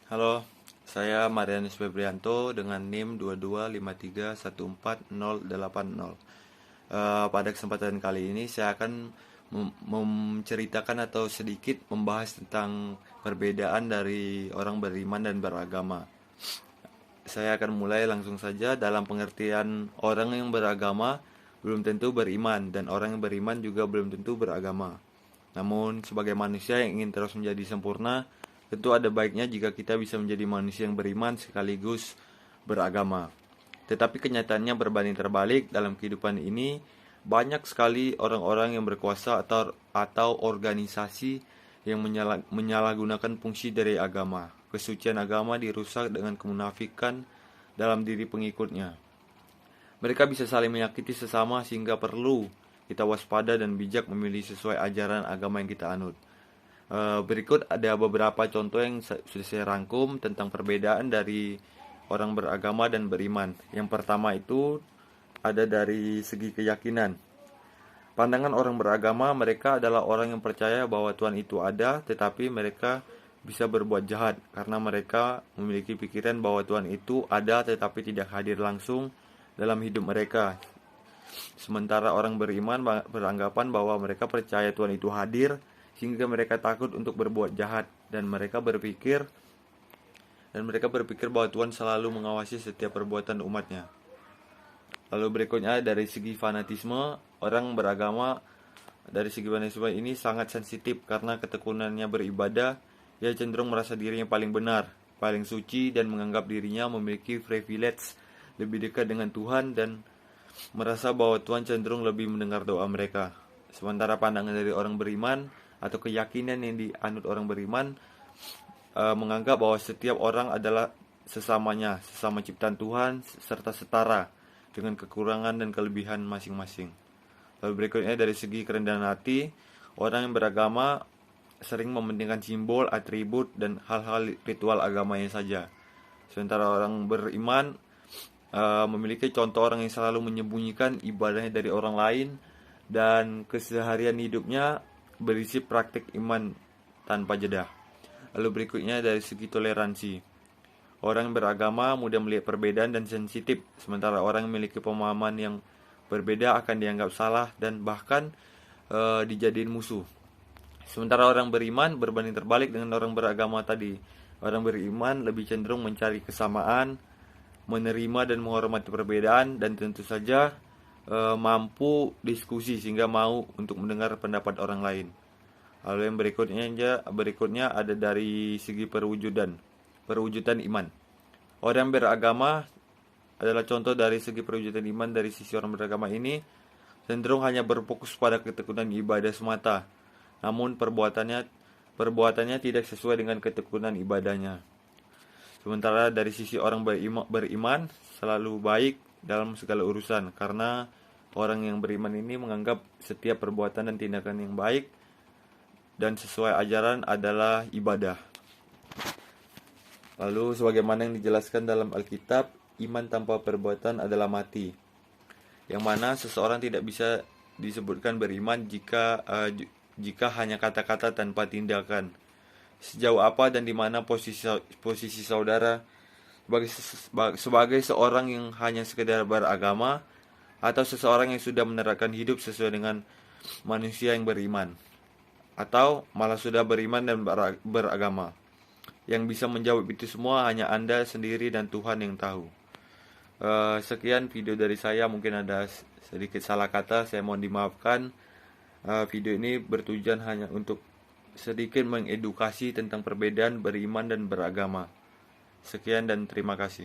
Halo, saya Marianus Febrianto dengan NIM 2253148080. Pada kesempatan kali ini saya akan menceritakan atau sedikit membahas tentang perbedaan dari orang beriman dan beragama. Saya akan mulai langsung saja. Dalam pengertian, orang yang beragama belum tentu beriman dan orang yang beriman juga belum tentu beragama. Namun, sebagai manusia yang ingin terus menjadi sempurna, tentu ada baiknya jika kita bisa menjadi manusia yang beriman sekaligus beragama. Tetapi kenyataannya berbanding terbalik. Dalam kehidupan ini, banyak sekali orang-orang yang berkuasa atau organisasi yang menyalahgunakan fungsi dari agama. Kesucian agama dirusak dengan kemunafikan dalam diri pengikutnya. Mereka bisa saling menyakiti sesama sehingga perlu kita waspada dan bijak memilih sesuai ajaran agama yang kita anut. Berikut ada beberapa contoh yang sudah saya rangkum tentang perbedaan dari orang beragama dan beriman. Yang pertama itu ada dari segi keyakinan. Pandangan orang beragama, mereka adalah orang yang percaya bahwa Tuhan itu ada, tetapi mereka bisa berbuat jahat karena mereka memiliki pikiran bahwa Tuhan itu ada tetapi tidak hadir langsung dalam hidup mereka. Sementara orang beriman beranggapan bahwa mereka percaya Tuhan itu hadir sehingga mereka takut untuk berbuat jahat dan mereka berpikir bahwa Tuhan selalu mengawasi setiap perbuatan umatnya. Lalu berikutnya dari segi fanatisme, orang beragama dari segi fanatisme ini sangat sensitif karena ketekunannya beribadah. Ia cenderung merasa dirinya paling benar, paling suci, dan menganggap dirinya memiliki privilege lebih dekat dengan Tuhan dan merasa bahwa Tuhan cenderung lebih mendengar doa mereka. Sementara pandangan dari orang beriman atau keyakinan yang dianut orang beriman menganggap bahwa setiap orang adalah sesama ciptaan Tuhan, serta setara dengan kekurangan dan kelebihan masing-masing. Lalu berikutnya dari segi kerendahan hati, orang yang beragama sering mementingkan simbol, atribut, dan hal-hal ritual agamanya saja. Sementara orang beriman memiliki contoh orang yang selalu menyembunyikan ibadahnya dari orang lain dan keseharian hidupnya berisi praktik iman tanpa jeda. Lalu berikutnya dari segi toleransi. Orang yang beragama mudah melihat perbedaan dan sensitif, sementara orang yang memiliki pemahaman yang berbeda akan dianggap salah dan bahkan dijadiin musuh. Sementara orang beriman berbanding terbalik dengan orang beragama tadi. Orang beriman lebih cenderung mencari kesamaan, menerima dan menghormati perbedaan, dan tentu saja mampu diskusi sehingga mau untuk mendengar pendapat orang lain. Lalu yang berikutnya ada dari segi perwujudan iman. Orang beragama adalah contoh dari segi perwujudan iman. Dari sisi orang beragama ini cenderung hanya berfokus pada ketekunan ibadah semata, namun perbuatannya tidak sesuai dengan ketekunan ibadahnya. Sementara dari sisi orang beriman selalu baik dalam segala urusan, karena orang yang beriman ini menganggap setiap perbuatan dan tindakan yang baik dan sesuai ajaran adalah ibadah. Lalu sebagaimana yang dijelaskan dalam Alkitab, iman tanpa perbuatan adalah mati, yang mana seseorang tidak bisa disebutkan beriman jika hanya kata-kata tanpa tindakan. Sejauh apa dan di mana posisi saudara sebagai seorang yang hanya sekedar beragama atau seseorang yang sudah menerapkan hidup sesuai dengan manusia yang beriman, atau malah sudah beriman dan beragama? Yang bisa menjawab itu semua hanya Anda sendiri dan Tuhan yang tahu. Sekian video dari saya, mungkin ada sedikit salah kata, saya mohon dimaafkan. Video ini bertujuan hanya untuk sedikit mengedukasi tentang perbedaan beriman dan beragama. Sekian dan terima kasih.